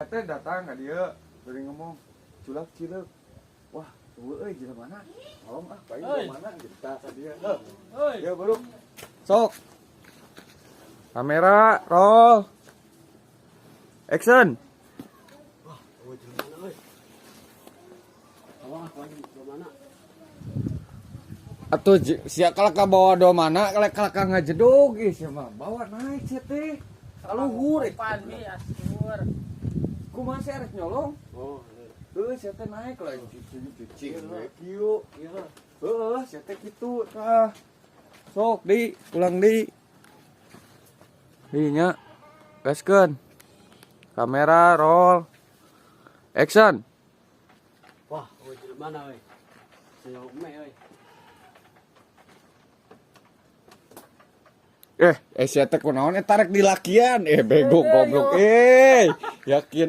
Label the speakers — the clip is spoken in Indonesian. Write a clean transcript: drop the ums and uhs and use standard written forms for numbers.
Speaker 1: Eta datang ka dieu, bari ngomong, culak cileuk. Wah, eueuh euy jelema mana? Tolong ah, bae mana kita ka dieu. Heuh. Ya, Bro. Sok. Kamera, roll. Action.
Speaker 2: Wah, eueuh jelema euy. Tolong aku aja do mana?
Speaker 1: Atuh sia kalaka bawa do mana, kalaka ngajedog geus ya mah. Bawa naik sia teh. Kaluhur
Speaker 3: pan mi asur.
Speaker 1: Kumaha sih arek nyolong?
Speaker 2: Oh,
Speaker 1: Sia teh naik lah cuci we kieu.
Speaker 2: iya.
Speaker 1: Sia teh kitu tah. Sok di, ulang di. Nya. Gaskeun. Kamera roll. Action.
Speaker 2: Wah, eueuh jelema mana euy? Saya me euy.
Speaker 1: Sia teh kunaon eta rek dilakian. Bego goblok. Yakin